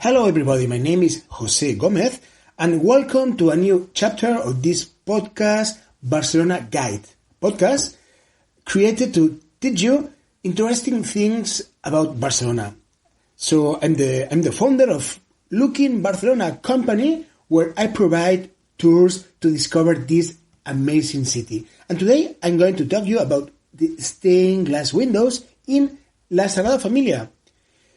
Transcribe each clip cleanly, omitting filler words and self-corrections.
Hello everybody, my name is Jose Gomez and welcome to a new chapter of this podcast, Barcelona Guide. Podcast created to teach you interesting things about Barcelona. So I'm the founder of Looking Barcelona company where I provide tours to discover this amazing city. And today I'm going to talk to you about the stained glass windows in La Sagrada Familia.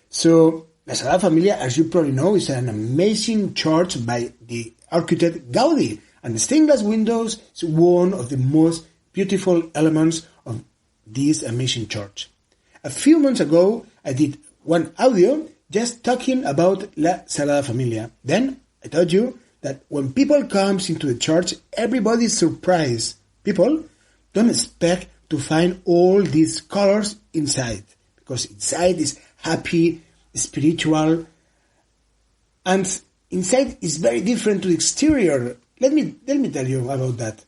So La Sagrada Familia, as you probably know, is an amazing church by the architect Gaudi, and the stained glass windows is one of the most beautiful elements of this amazing church. A few months ago, I did one audio just talking about La Sagrada Familia. Then I told you that when people comes into the church, everybody is surprised. People don't expect to find all these colors inside, because inside is happy, spiritual, and inside is very different to the exterior. Let me tell you about that.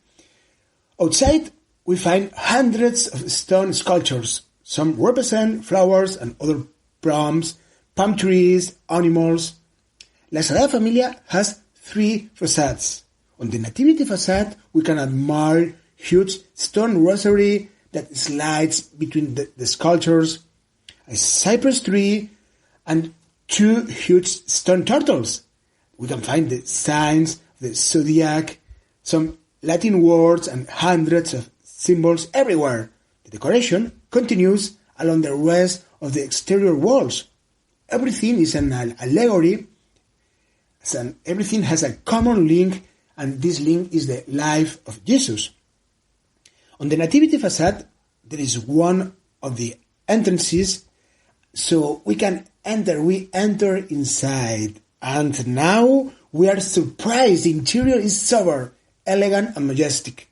Outside we find hundreds of stone sculptures. Some represent flowers and other palm trees, animals. La Sagrada Familia has three facades. On the Nativity facade we can admire huge stone rosary that slides between the sculptures, a cypress tree, and two huge stone turtles. We can find the signs of the zodiac, some Latin words, and hundreds of symbols everywhere. The decoration continues along the rest of the exterior walls. Everything is an allegory, and everything has a common link, and this link is the life of Jesus. On the Nativity facade, there is one of the entrances, so we enter inside, and now we are surprised. The interior is sober, elegant, and majestic.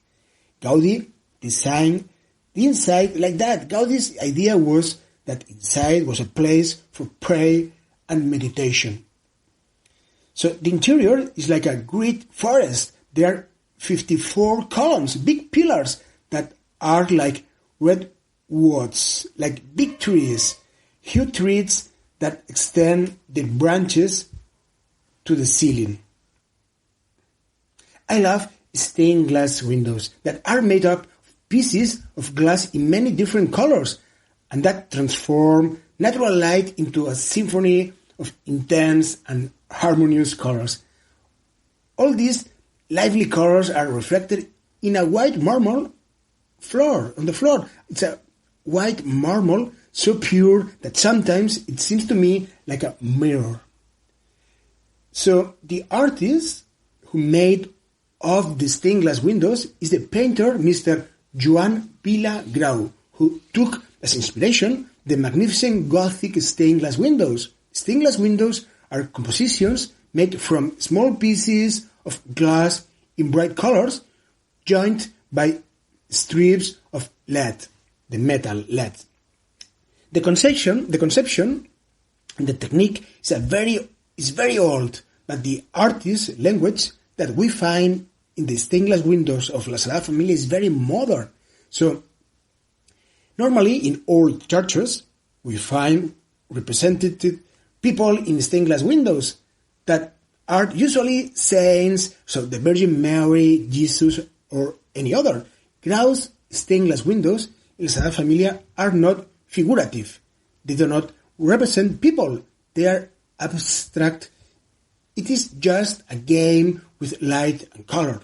Gaudi designed the inside like that. Gaudi's idea was that inside was a place for prayer and meditation. So the interior is like a great forest. There are 54 columns, big pillars that are like redwoods, like big trees, huge trees that extend their branches to the ceiling. I love stained glass windows that are made up of pieces of glass in many different colors and that transform natural light into a symphony of intense and harmonious colors. All these lively colors are reflected in a white marble floor. On the floor, it's a white marble so pure that sometimes it seems to me like a mirror. So the artist who made of the stained glass windows is the painter Mr. Joan Vila Grau, who took as inspiration the magnificent Gothic stained glass windows. Stained glass windows are compositions made from small pieces of glass in bright colors, joined by strips of lead, the metal lead. The conception and the technique is very old, but the artist's language that we find in the stained glass windows of La Sagrada Familia is very modern. So normally in old churches we find represented people in stained glass windows that are usually saints, so the Virgin Mary, Jesus, or any other. Grau's stained glass windows in La Sagrada Familia are not figurative. They do not represent people. They are abstract. It is just a game with light and color.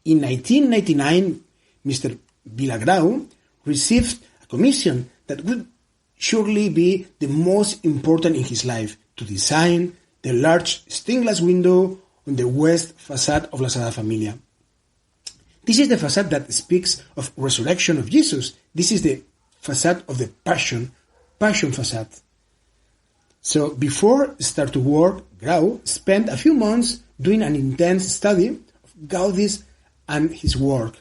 In 1999, Mr. Vila Grau received a commission that would surely be the most important in his life, to design the large stained glass window on the west facade of La Sagrada Familia. This is the facade that speaks of resurrection of Jesus. This is the facade of the Passion facade. So before start to work, Grau spent a few months doing an intense study of Gaudi's and his work.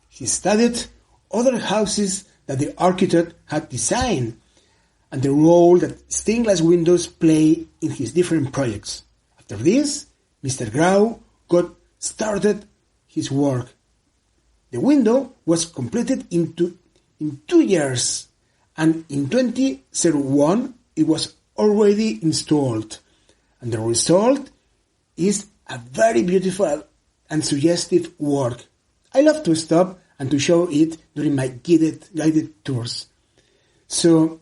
He studied other houses that the architect had designed and the role that stained glass windows play in his different projects. After this, Mr. Grau got started his work. The window was completed in 2 years, and in 2001 it was already installed. And the result is a very beautiful and suggestive work. I love to stop and to show it during my guided tours. So,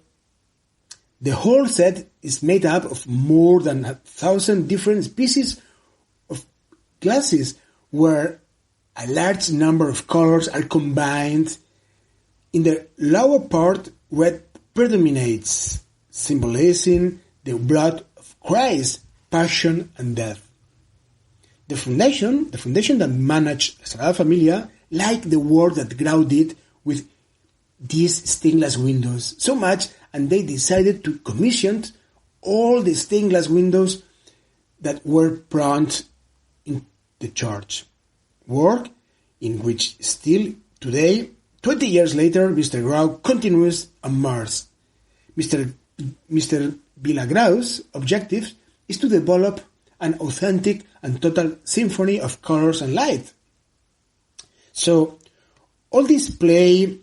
the whole set is made up of more than 1,000 different species of glasses, where a large number of colors are combined. In the lower part, red predominates, symbolizing the blood of Christ, passion and death. The foundation that managed Sagrada Familia liked the work that Grau did with these stained glass windows so much, and they decided to commission all the stained glass windows that were put in the church. Work in which still today, 20 years later, Mr. Grau continues on Mars. Mr. Vila Grau's objective is to develop an authentic and total symphony of colors and light. So, all this play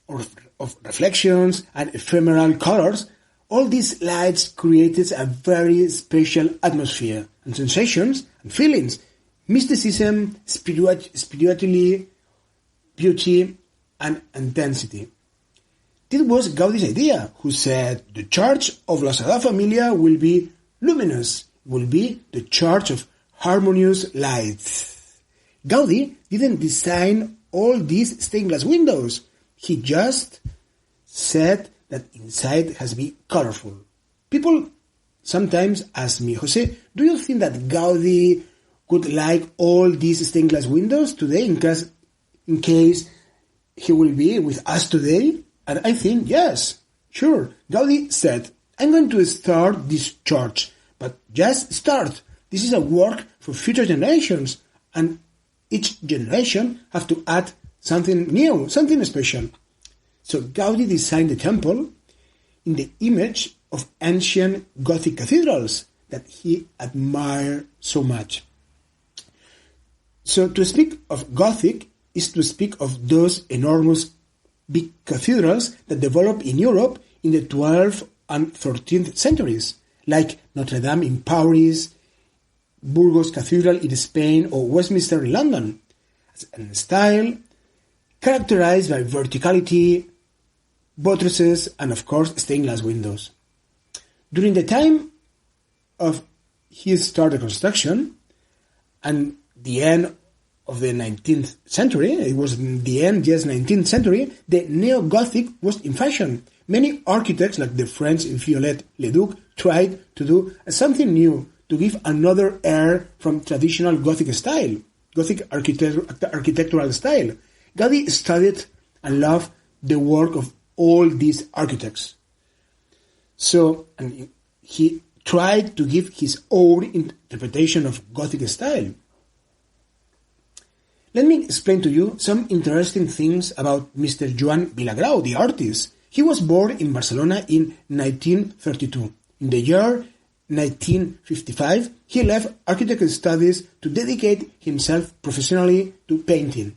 of reflections and ephemeral colors, all these lights created a very special atmosphere and sensations and feelings, mysticism, spirituality, beauty, and intensity. This was Gaudi's idea, who said the church of La Sagrada Familia will be luminous, will be the church of harmonious lights. Gaudi didn't design all these stained glass windows. He just said that inside has to be colorful. People sometimes ask me, Jose, do you think that Gaudi could like all these stained glass windows today in case he will be with us today? And I think, yes, sure. Gaudi said, I'm going to start this church, but just start. This is a work for future generations, and each generation have to add something new, something special. So Gaudi designed the temple in the image of ancient Gothic cathedrals that he admired so much. So to speak of Gothic is to speak of those enormous big cathedrals that developed in Europe in the 12th and 13th centuries, like Notre Dame in Paris, Burgos Cathedral in Spain, or Westminster in London, and style characterized by verticality, buttresses, and of course stained glass windows. During the time of his started construction and the end of the 19th century, it was the end, yes, 19th century, the neo-Gothic was in fashion. Many architects, like the French Viollet Leduc, tried to do something new, to give another air from traditional Gothic style, Gothic architectural style. Gaudi studied and loved the work of all these architects. So, and he tried to give his own interpretation of Gothic style. Let me explain to you some interesting things about Mr. Joan Vila Grau, the artist. He was born in Barcelona in 1932. In the year 1955, he left architecture studies to dedicate himself professionally to painting.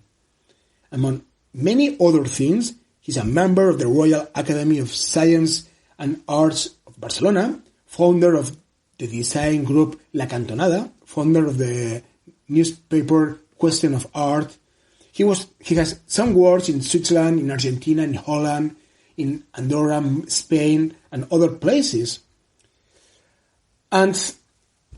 Among many other things, he's a member of the Royal Academy of Science and Arts of Barcelona, founder of the design group La Cantonada, founder of the newspaper Question of Art. He has some works in Switzerland, in Argentina, in Holland, in Andorra, Spain, and other places. And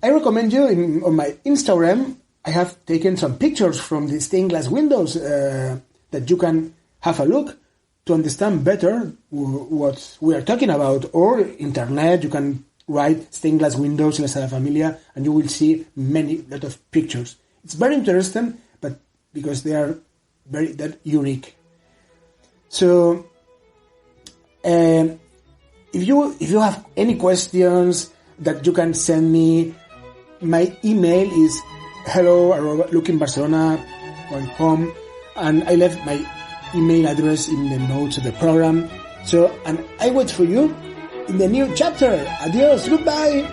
I recommend you, on my Instagram, I have taken some pictures from the stained glass windows that you can have a look to understand better what we are talking about. Or internet, you can write stained glass windows in La Sagrada Familia, and you will see lot of pictures. It's very interesting, but because they are that unique. So, if you have any questions that you can send me, my email is hello@lookingbarcelona.com, and I left my email address in the notes of the program. So, and I wait for you in the new chapter. Adios, goodbye.